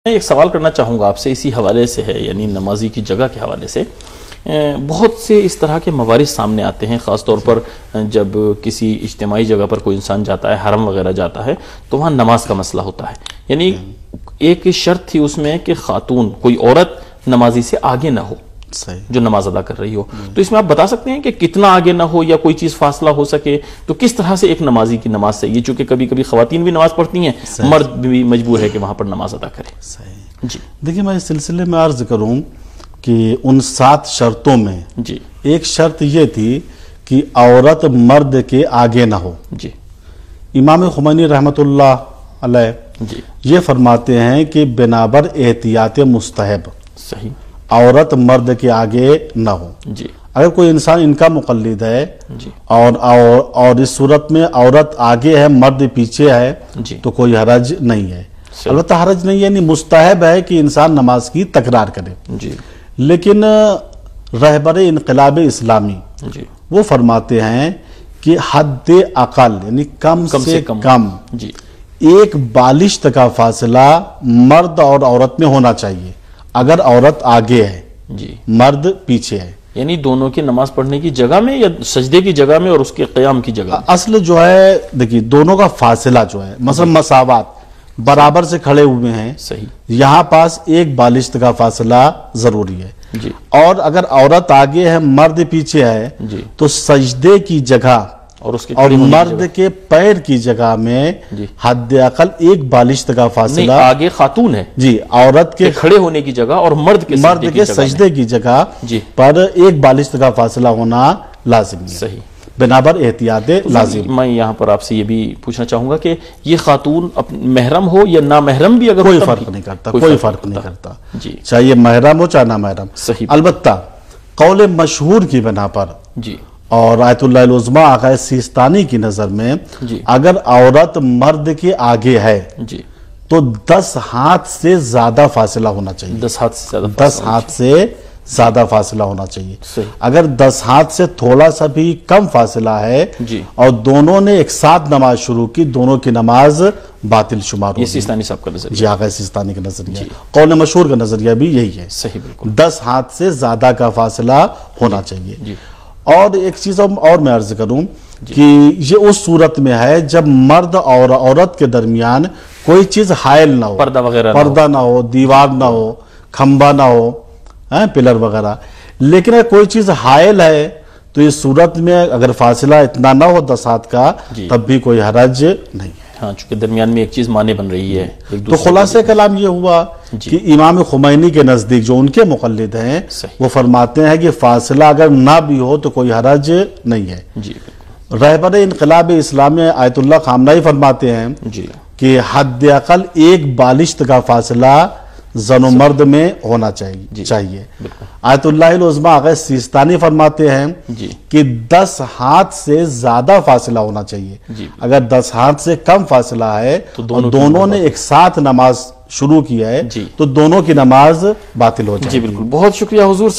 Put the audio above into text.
ایک سوال کرنا چاہوں گا آپ سے اسی حوالے سے ہے، یعنی نمازی کی جگہ کے حوالے سے بہت سے اس طرح کے موارد سامنے آتے ہیں، خاص طور پر جب کسی اجتماعی جگہ پر کوئی انسان جاتا ہے، حرم وغیرہ جاتا ہے تو وہاں نماز کا مسئلہ ہوتا ہے، یعنی ایک شرط تھی اس میں کہ خاتون کوئی عورت نمازی سے آگے نہ ہو جو نماز ادا کر رہی ہو، تو اس میں آپ بتا سکتے ہیں کہ کتنا آگے نہ ہو یا کوئی چیز فاصلہ ہو سکے تو کس طرح سے ایک نمازی کی نماز سے، یہ چونکہ کبھی کبھی خواتین بھی نماز پڑھتی ہیں، مرد بھی مجبور ہے کہ وہاں پر نماز ادا کرے۔ جی دیکھیں، میں اس سلسلے میں عرض کروں کہ ان 7 شرطوں میں ایک شرط یہ تھی کہ عورت مرد کے آگے نہ ہو۔ امام خمینی رحمۃ اللہ علیہ یہ فرماتے ہیں کہ بنابر احتیاط مستحب عورت مرد کے آگے نہ ہو۔ اگر کوئی انسان ان کا مقلد ہے اور اس صورت میں عورت آگے ہے مرد پیچھے ہے تو کوئی حرج نہیں ہے، البتہ حرج نہیں ہے، یعنی مستحب ہے کہ انسان نماز کی تکرار کرے۔ لیکن رہبر انقلاب اسلامی وہ فرماتے ہیں کہ حد اقل یعنی کم سے کم ایک بالشت کا فاصلہ مرد اور عورت میں ہونا چاہیے، اگر عورت آگے ہے مرد پیچھے ہے، یعنی دونوں کی نماز پڑھنے کی جگہ میں یا سجدے کی جگہ میں اور اس کے قیام کی جگہ میں؟ اصل جو ہے دیکھیے دونوں کا فاصلہ جو ہے مثلا مساوات برابر سے کھڑے ہوئے ہیں، یہاں پاس ایک بالشت کا فاصلہ ضروری ہے، اور اگر عورت آگے ہے مرد پیچھے ہے تو سجدے کی جگہ اور مرد کے پیر کی جگہ میں حد اقل ایک بالشت کا فاصلہ، آگے خاتون ہے عورت کے کھڑے ہونے کی جگہ اور مرد کے سجدے کی جگہ پر ایک بالشت کا فاصلہ ہونا لازم ہے، بنابر احتیاط لازم۔ میں یہاں پر آپ سے یہ بھی پوچھنا چاہوں گا کہ یہ خاتون محرم ہو یا نامحرم بھی اگر کوئی فرق نہیں کرتا، کوئی فرق نہیں کرتا، چاہے محرم ہو چاہے نامحرم۔ البتہ قول مشہور کی بنا پر اور آیت اللہ العظمیٰ آقا سیستانی کی نظر میں اگر عورت مرد کے آگے ہے تو 10 ہاتھ سے زیادہ فاصلہ ہونا چاہیے، 10 ہاتھ سے زیادہ فاصلہ ہونا چاہیے۔ اگر 10 ہاتھ سے تھوڑا سا بھی کم فاصلہ ہے اور دونوں نے ایک ساتھ نماز شروع کی، دونوں کی نماز باطل شمار ہوگی۔ یہ سیستانی صاحب کا نظریہ، جی آقا سیستانی کا نظریہ، قول مشہور کا نظریہ بھی یہی ہے، 10 ہاتھ سے زیادہ کا فاصلہ ہونا چاہیے۔ اور ایک چیز اور میں عرض کروں کہ یہ اس صورت میں ہے جب مرد اور عورت کے درمیان کوئی چیز حائل نہ ہو، پردہ نہ ہو، دیوار نہ ہو، کھمبا نہ ہو، پلر وغیرہ، لیکن اگر کوئی چیز حائل ہے تو اس صورت میں اگر فاصلہ اتنا نہ ہو 10 ہاتھ کا تب بھی کوئی حرج نہیں ہے، چونکہ درمیان میں ایک چیز مانے بن رہی ہے۔ تو خلاصہ کلام یہ ہوا کہ امام خمینی کے نزدیک جو ان کے مقلد ہیں وہ فرماتے ہیں کہ فاصلہ اگر نہ بھی ہو تو کوئی حرج نہیں ہے۔ رہبر انقلاب اسلامی آیت اللہ خامنہئی فرماتے ہیں کہ حد اقل ایک بالشت کا فاصلہ زن و مرد میں ہونا چاہیے۔ آیت اللہ العظمیٰ آقا سیستانی فرماتے ہیں کہ 10 ہاتھ سے زیادہ فاصلہ ہونا چاہیے، اگر 10 ہاتھ سے کم فاصلہ ہے تو دونوں نے ایک ساتھ نماز شروع کی ہے تو دونوں کی نماز باطل ہو جائے گی۔ جی بالکل، بہت شکریہ حضور۔